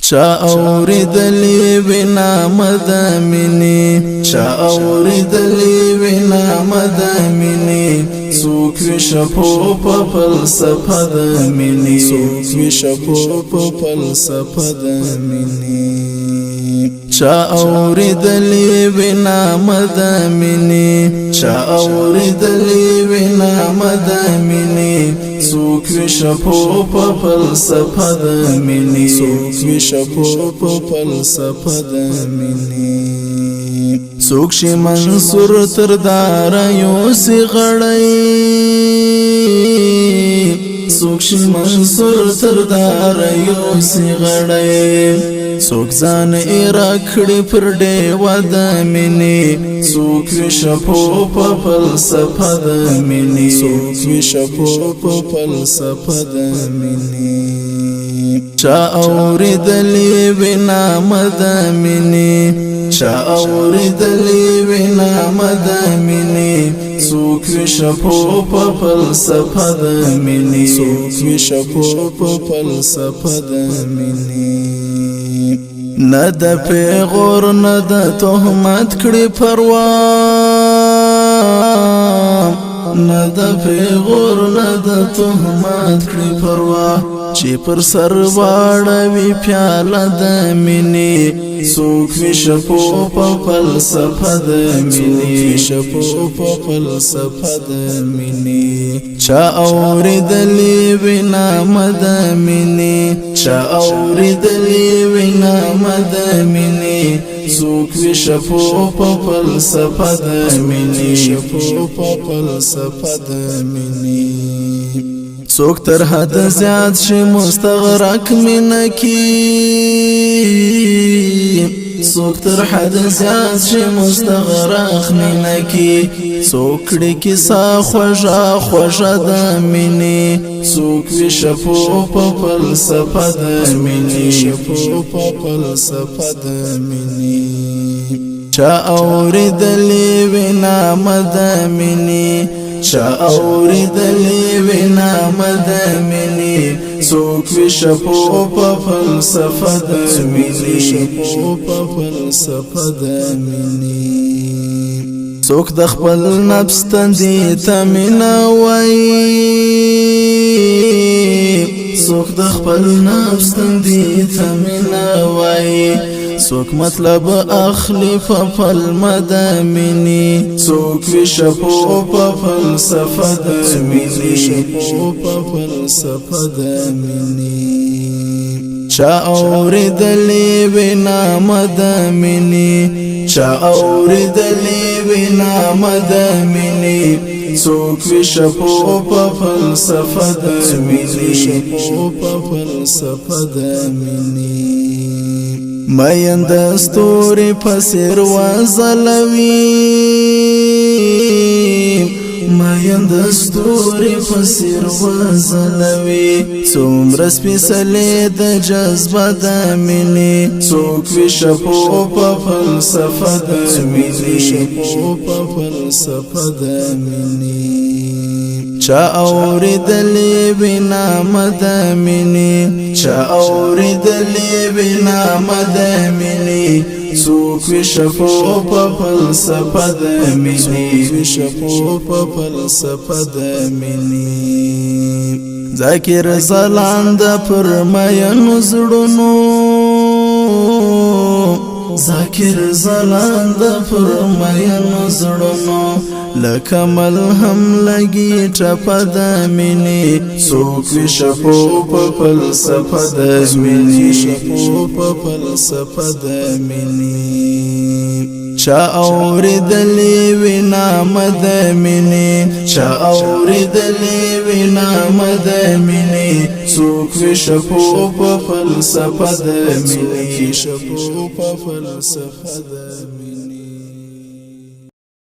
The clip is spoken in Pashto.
چا اوریدلی وینا مدامنی چا اوریدلی وینا مدامنی سوک وی شپو په فلسفه د مینې سوک وی شپو په فلسفه د مینې چا اوریدلی وینا مدامنی چا اوریدلی وینا مدامنی سوک وی شپو په فلسفه د مینې سوک وی شپو په فلسفه د مینې سوک شي منصور تر دار یوسي غړی سوک شي منصور تر دار یوسي غړی سوک ځان راکړي پر ډیوه د مینې سوک وی شپو په فلسفه د مینې سوک وی شپو په فلسفه د مینې چا اوریدلی وینا مدامنی چا اوریدلی وینا مدامنی سوک وی شپو په فلسفه د مینې سوک وی شپو په فلسفه د مینې نه د پیغور نه د تهمت کړي پروا نه د پیغور نه د تهمت کړي پروا چې پر سر واړوي پیاله د مینې سوک وی شپو په فلسفه د مینې شپو په فلسفه د مینې چا اوریدلی وینا مدامنی چا اوریدلی وینا مدامنی سوک وی شپو په فلسفه د مینې شپو په فلسفه د مینې سوک تر حد زیاد شي مستغرق مینه کی سوک تر حد زیاد شي مستغرق مینه کی سوک ډکی سا خوږه خوږه د مینې سوک وی شپو په فلسفه د مینې شپو په فلسفه د مینې چا اوریدلی وینا مدامنی چا اوریدلی وینا مدامنی سوک وی شپو په فلسفه د مینې شپو په فلسفه د مینې سوک د خپل نفس تندې ته مینه وایي سوک د خپل نفس تندې ته مینه وایي سوک مطلب اخلی په فلم د مینې سوک وی شپو په فلسفه د مینې شپو په فلسفه د مینې چا اوریدلی وینا مدامنی چا اوریدلی وینا مدامنی سوک وی شپو په فلسفه د مینې شپو په فلسفه د مینې مین د ستوري په څېر وځلوي مین د ستوري په څېر وځلوي څومره سپېڅلې د جذبه د مینې سوک وی شپو په فلسفه د مینې شپو په فلسفه د مینې چا اوریدلی وینا مدامنی چا اوریدلی وینا مدامنی سوک وی شپو په فلسفه د مینې وی شپو په فلسفه د مینې ذاکر زلاند پر مینو زړونو ذاکر زلاند پر مینو زړونو لکه ملهم لګي ټپه د مینې سوک وی شپو په فلسفه د مینې شپو په فلسفه د مینې چا اوریدلی وینا مدامنی چا اوریدلی وینا مدامنی سوک وی شپو په فلسفه د مینې شپو په فلسفه د مینې